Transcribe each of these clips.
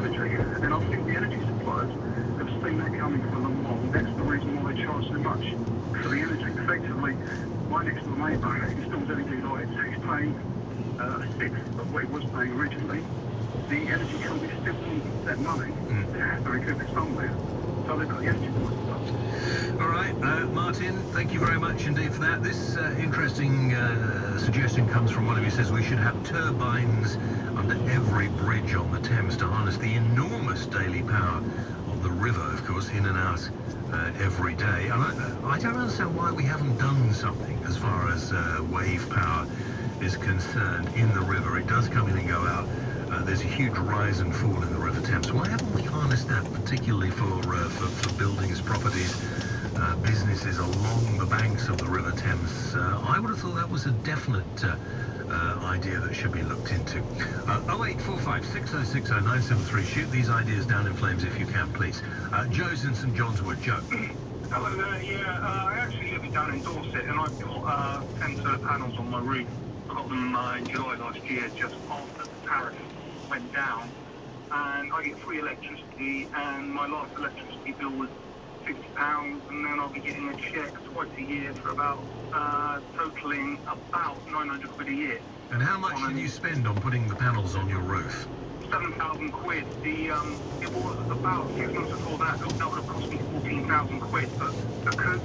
energy. And I think the energy suppliers have seen that coming for a long while. That's the reason why they charge so much for the energy. Effectively, my next door neighbour installs LED lights. He's paying a sixth of what he was paying originally. The energy company still wants that money. They have to recoup it somewhere. So they've got the energy prices up. All right, Martin, thank you very much indeed for that. This interesting suggestion comes from one of you. Says we should have turbines under every bridge on the Thames to harness the enormous daily power of the river, of course, in and out every day. And I don't understand why we haven't done something as far as wave power is concerned in the river. It does come in and go out. There's a huge rise and fall in the River Thames. Why haven't we harnessed that, particularly for buildings, properties, businesses along the banks of the River Thames? I would have thought that was a definite idea that should be looked into. 0845 6060 973. Shoot these ideas down in flames if you can, please. Joe's in St John's Wood. Joe. Hello there. Yeah, I actually live down in Dorset, and I've got 10 solar panels on my roof. I got them in July last year, just after the tariff went down, and I get free electricity, and my last electricity bill was £50, and then I'll be getting a cheque twice a year for about totaling about 900 quid a year. And how much did you spend on putting the panels on your roof? 7,000 quid. It was about 6 months before that would have cost me 14,000 quid, but because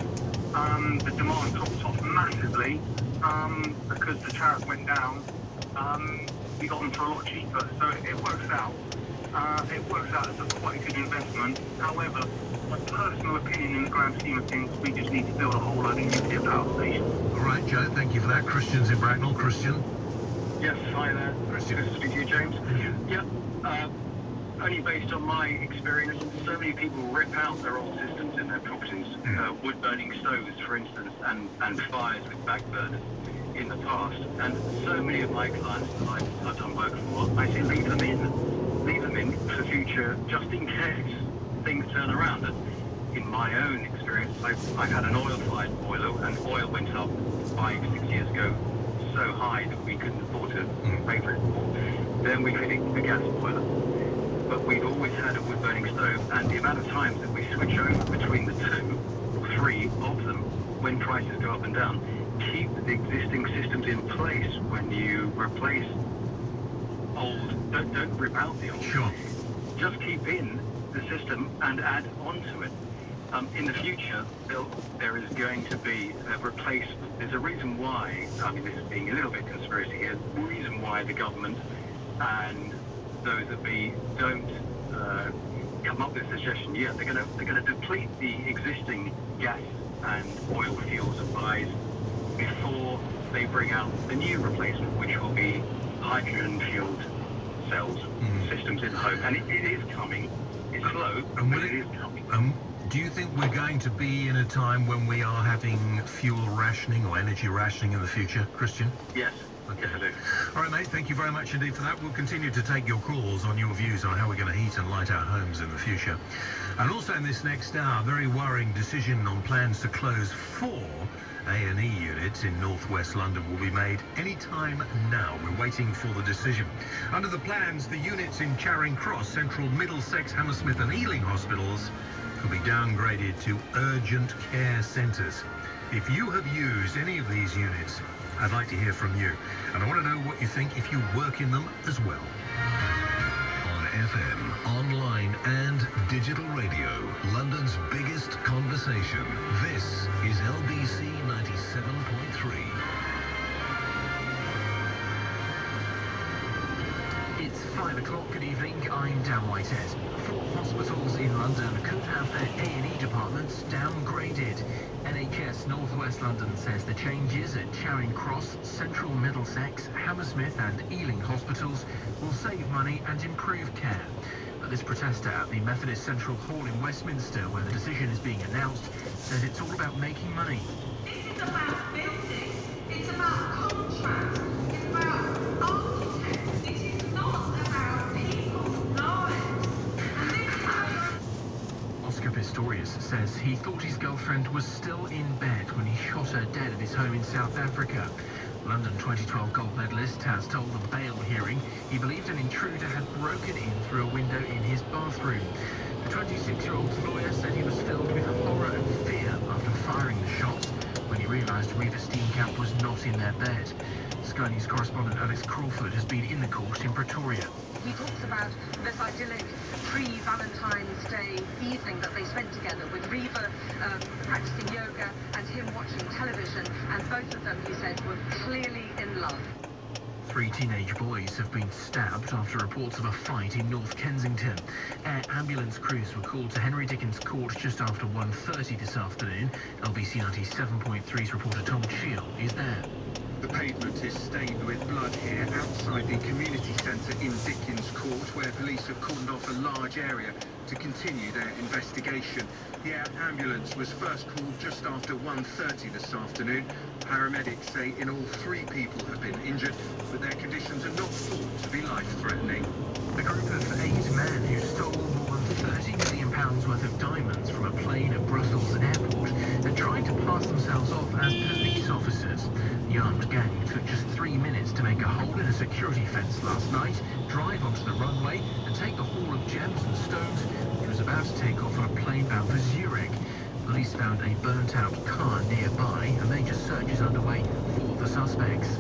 the demand dropped off massively, because the tariff went down, we got them for a lot cheaper, so it works out. It works out as quite a good investment. However, my personal opinion in the grand scheme of things, we just need to build a whole load of nuclear power stations. All right, Joe, thank you for that. Christian's in Bracknell. Christian? Yes, hi there. Christian. Good to speak to you, James. Thank you. Yeah, only based on my experience, so many people rip out their old systems in their properties, wood-burning stoves, for instance, and fires with backburners in the past. And so many of my clients that I've done work for, I say leave them in for the future, just in case things turn around. And in my own experience, I've had an oil-fired boiler, and oil went up 5-6 years ago so high that we couldn't afford to pay for it anymore. Then we fitted a gas boiler. But we've always had a wood-burning stove, and the amount of times that we switch over between the 2 or 3 of them when prices go up and down, keep the existing systems in place when you replace old. Don't rip out the old. Sure. Just keep in the system and add on to it. In the future, there is going to be a replacement. There's a reason why, I mean, this is being a little bit conspiracy here, the reason why the government and those that be don't come up with a suggestion yet. They're going to deplete the existing gas and oil fuel supplies before they bring out the new replacement, which will be hydrogen-fueled cells systems in the home. And it is coming. It's slow, but it is coming. Do you think we're going to be in a time when we are having fuel rationing or energy rationing in the future, Christian? Yes. Okay. Yes, I do. All right, mate, thank you very much indeed for that. We'll continue to take your calls on your views on how we're going to heat and light our homes in the future. And also in this next hour, very worrying decision on plans to close 4 A&E units in northwest London will be made any time now. We're waiting for the decision. Under the plans, the units in Charing Cross, Central, Middlesex, Hammersmith and Ealing hospitals could be downgraded to urgent care centres. If you have used any of these units, I'd like to hear from you. And I want to know what you think if you work in them as well. On FM, online and digital radio, London's biggest conversation. This is LBC 97.3. It's 5 o'clock. Good evening. I'm Dan Whitehead. 4 hospitals in London could have their A&E departments downgraded. NHS North West London says the changes at Charing Cross, Central Middlesex, Hammersmith and Ealing hospitals will save money and improve care. But this protester at the Methodist Central Hall in Westminster, where the decision is being announced, says it's all about making money. This is about business. It's about contracts. It's about architects. This is not about people's lives. And this is Pistorius says he thought his girlfriend was still in bed when he shot her dead at his home in South Africa. London 2012 gold medalist has told the bail hearing he believed an intruder had broken in through a window in his bathroom. The 26-year-old's lawyer said he was filled with horror and fear after firing the shots when he realised Reva Steenkamp was not in their bed. Sky News correspondent Alex Crawford has been in the court in Pretoria. He talks about this idyllic pre-Valentine's Day evening that they spent together with Reva practicing yoga and him watching television, and both of them, he said, were clearly in love. 3 teenage boys have been stabbed after reports of a fight in North Kensington. Air ambulance crews were called to Henry Dickens Court just after 1:30 this afternoon. LBC 97.3's reporter Tom Shield is there. The pavement is stained with blood here outside the community centre in Dickens Court, where police have cordoned off a large area to continue their investigation. The air ambulance was first called just after 1:30 this afternoon. Paramedics say in all 3 people have been injured, but their conditions are not thought to be life-threatening. A group of 8 men who stole more than £30 million worth of diamonds from a plane at Brussels airport and tried to pass themselves off as police officers. The armed gang took just 3 minutes to make a hole in a security fence last night, drive onto the runway and take the haul of gems and stones which was about to take off on a plane bound for Zurich. Police found a burnt-out car nearby. A major search is underway for the suspects.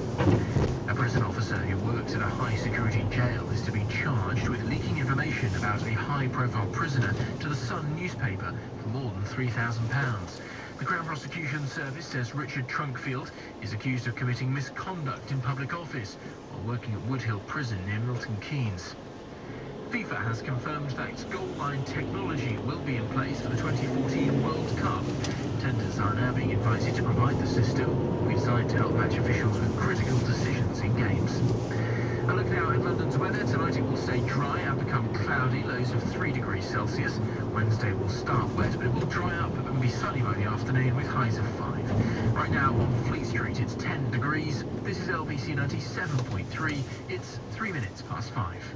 A prison officer who works at a high-security jail is to be charged with leaking information about a high-profile prisoner to the Sun newspaper for more than £3,000. The Crown Prosecution Service says Richard Trunkfield is accused of committing misconduct in public office while working at Woodhill Prison near Milton Keynes. FIFA has confirmed that goal line technology will be in place for the 2014 World Cup. Tenders are now being invited to provide the system, designed to help match officials with critical decisions in games. A look now at London's weather. Tonight it will stay dry and become cloudy, lows of 3 degrees Celsius. Wednesday will start wet, but it will dry up and be sunny by the afternoon with highs of 5. Right now on Fleet Street it's 10 degrees. This is LBC 97.3. It's 3 minutes past 5.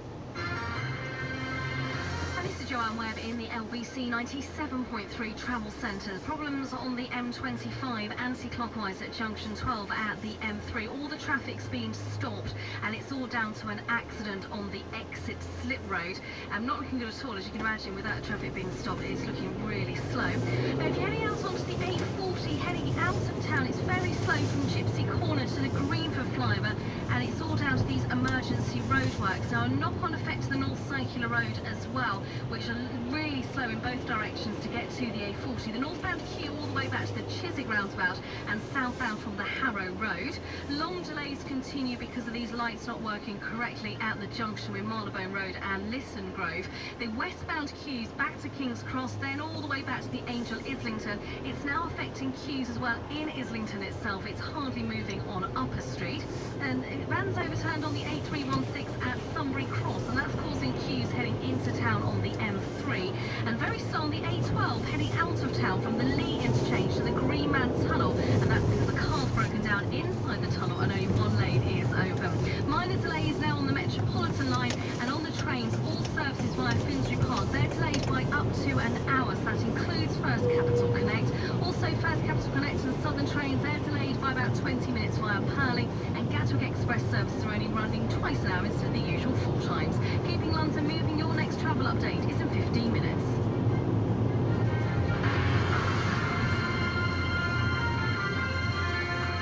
This is Joanne Webb in the LBC 97.3 travel centre. Problems on the M25 anti-clockwise at junction 12 at the M3. All the traffic's been stopped and it's all down to an accident on the exit slip road. Not looking good at all, as you can imagine. Without traffic being stopped, it's looking really slow. Now, if you're heading out onto the A40, heading out of town, it's very slow from Gypsy Corner to the Greenford flyover, and it's all down to these emergency roadworks. Now, a knock-on effect to the North Circular Road as well, which are really slow in both directions to get to the A40. The northbound queue all the way back to the Chiswick roundabout and southbound from the Harrow Road. Long delays continue because of these lights not working correctly at the junction with Marylebone Road and Lisson Grove. The westbound queues back to King's Cross, then all the way back to the Angel Islington. It's now affecting queues as well in Islington itself. It's hardly moving on Upper Street. And vans overturned on the A316 at Sunbury Cross, and that's causing queues heading into town on the M3. And very slow on the A12 heading out of town from the Lee interchange to the Greenman Tunnel, and that's because the car's broken down inside the tunnel and only one lane is open. Minor delays now on the Metropolitan line, and on the trains, all services via Finsbury Park, they're delayed by up to an hour, so that includes First Capital Connect. Also, First Capital Connect and Southern trains, they're delayed by about 20 minutes via Purley, and Gatwick Express services are only running twice an hour instead of the usual 4 times. Keeping London moving, your next travel update is in 15 minutes.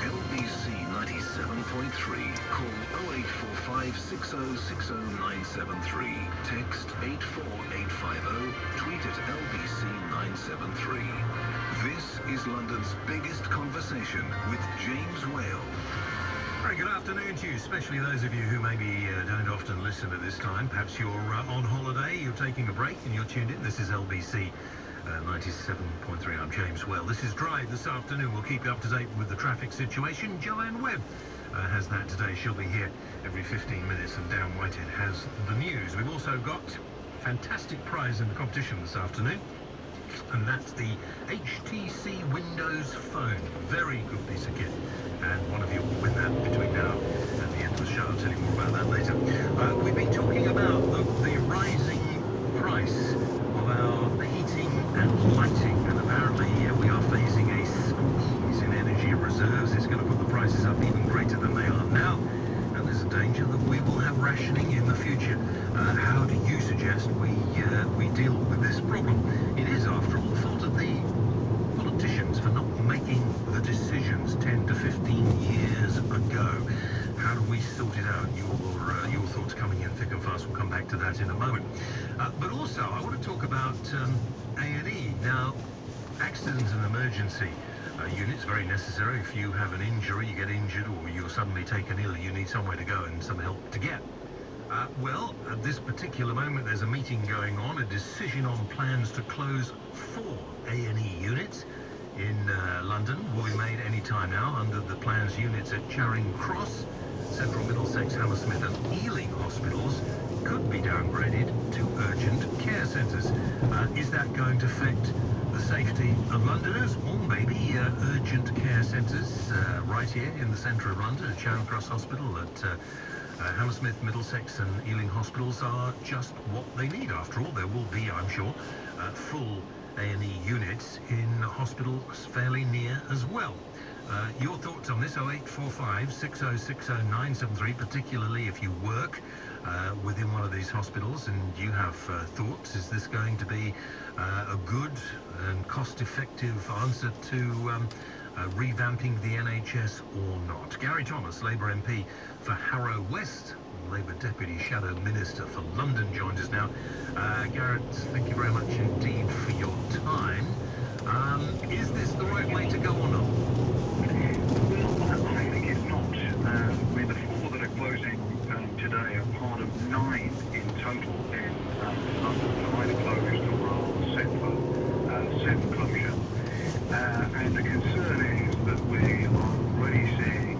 LBC 97.3. Call 0845 6060973. Text 84850. Tweet at LBC 973. This is London's biggest conversation with James Whale. Very good afternoon to you, especially those of you who maybe don't often listen at this time. Perhaps you're on holiday, you're taking a break and you're tuned in. This is LBC 97.3. I'm James Well. This is Drive this afternoon. We'll keep you up to date with the traffic situation. Joanne Webb has that today. She'll be here every 15 minutes, and Dan Whitehead has the news. We've also got a fantastic prize in the competition this afternoon, and that's the HTC Windows Phone. Very good piece of kit, and one of you will win that between now and the end of the show. I'll tell you more about that later. We've been talking about the rising price of our heating and lighting, and apparently we are facing a squeeze in energy reserves. It's going to put the prices up even greater than they rationing in the future. How do you suggest we deal with this problem? It is, after all, the fault of the politicians for not making the decisions 10 to 15 years ago. How do we sort it out? Your thoughts coming in thick and fast. We'll come back to that in a moment. But also, I want to talk about A&E. Now, accident and emergency units, very necessary. If you have an injury, you get injured, or you're suddenly taken ill, you need somewhere to go and some help to get. Well, at this particular moment, there's a meeting going on. A decision on plans to close 4 A&E units in London will be made any time now. Under the plans, units at Charing Cross, Central Middlesex, Hammersmith and Ealing hospitals could be downgraded to urgent care centres. Is that going to affect the safety of Londoners, or maybe urgent care centres right here in the centre of London? At Charing Cross Hospital, at Hammersmith, Middlesex and Ealing hospitals are just what they need. After all, there will be, I'm sure, full A&E units in hospitals fairly near as well. Your thoughts on this? 0845 6060 973, particularly if you work within one of these hospitals and you have thoughts. Is this going to be a good and cost-effective answer to revamping the NHS or not? Gary Thomas, Labour MP for Harrow West, Labour Deputy Shadow Minister for London, joins us now. Garrett, thank you very much indeed for your time. Is this the right way to go or not? Well, I think it's not. I mean, the 4 that are closing today are part of 9 in total in London, either closed or are set for closure. And the concern is that we are already seeing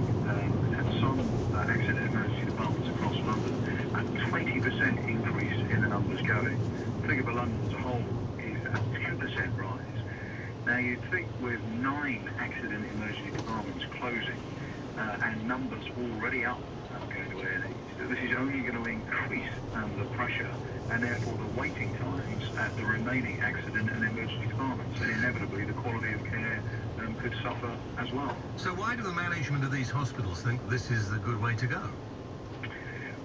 at some accident emergency departments across London a 20% increase in the numbers going. The figure for London as a whole is a 10% rise. Now, you'd think with 9 accident emergency departments closing and numbers already up going to A&E, that this is only going to increase the pressure and therefore the waiting times at the remaining accident and emergency departments, and inevitably the quality of care could suffer as well. So why do the management of these hospitals think this is the good way to go?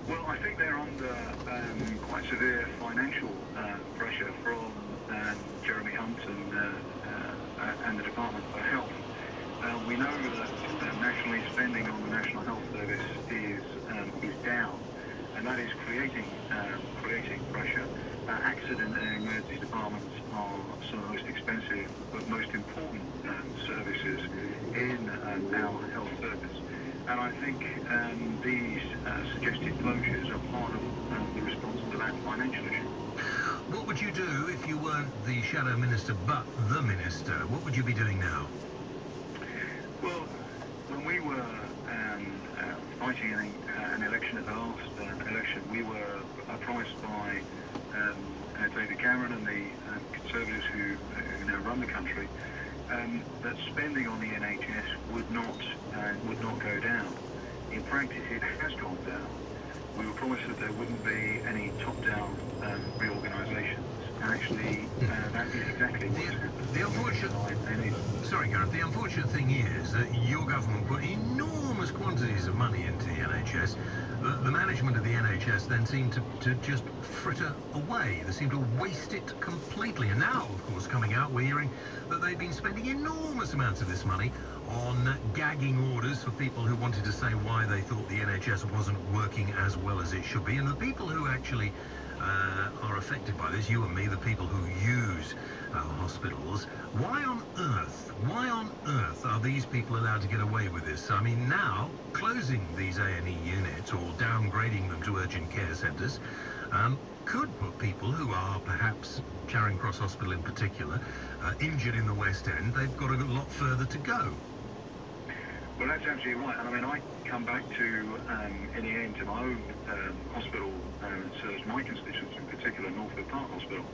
Well, I think they're under quite severe financial pressure from Jeremy Hunt and the Department for Health. We know that nationally spending on the National Health Service is down, and that is creating pressure. Accident and emergency departments are some of the most expensive but most important services in our health service. And I think these suggested closures are part of the response to that financial issue. What would you do if you weren't the Shadow Minister but the Minister? What would you be doing now? Well, when we were fighting an election at the last election, we were promised by David Cameron and the Conservatives who now run the country that spending on the NHS would not go down. In practice, it has gone down. We were promised that there wouldn't be any top-down reorganisations, and actually that is exactly what's happened. Sorry, Gareth, the unfortunate thing is that your government put enormous quantities of money into the NHS. The management of the NHS then seemed to just fritter away. They seemed to waste it completely. And now, of course, coming out, we're hearing that they've been spending enormous amounts of this money on gagging orders for people who wanted to say why they thought the NHS wasn't working as well as it should be. And the people who actually are affected by this, you and me, the people who use our hospitals, why on earth are these people allowed to get away with this? I mean, now, closing these A&E units or downgrading them to urgent care centres could put people who are perhaps, Charing Cross Hospital in particular, injured in the West End. They've got a lot further to go. Well, that's absolutely right. And I mean, I come back to, in the end, to my own hospital that serves my constituents, in particular Northwood Park Hospital.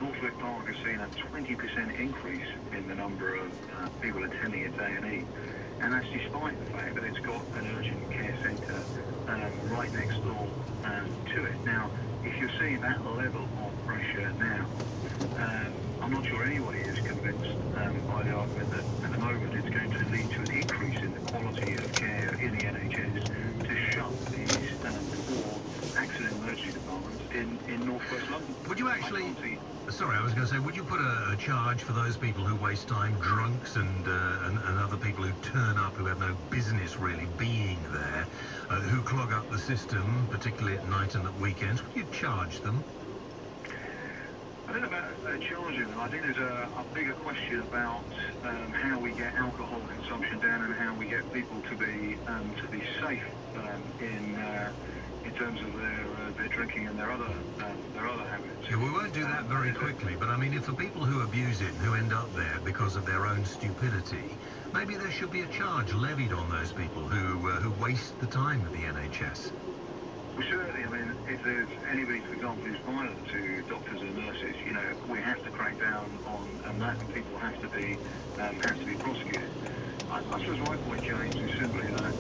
Northwood Park has seen a 20% increase in the number of people attending its A&E. And that's despite the fact that it's got an urgent care centre right next door to it. Now, if you're seeing that level of pressure now, I'm not sure anybody is convinced by the argument that at the moment it's going to lead to an increase in the quality of care in the NHS to shut these poor northwest London. Would you actually... Sorry, I was going to say, would you put a charge for those people who waste time, drunks and other people who turn up who have no business really being there, who clog up the system, particularly at night and at weekends? Would you charge them? I don't know about charging them. I think there's a bigger question about how we get alcohol consumption down and how we get people to be safe in terms of their drinking and their other habits. Yeah, we won't do that very quickly, but I mean, if for people who abuse it and who end up there because of their own stupidity, maybe there should be a charge levied on those people who waste the time of the NHS. Well, certainly, I mean, if there's anybody, for example, who's violent to doctors and nurses, you know, we have to crack down on that, and people have to be prosecuted. I suppose my point, James, is simply that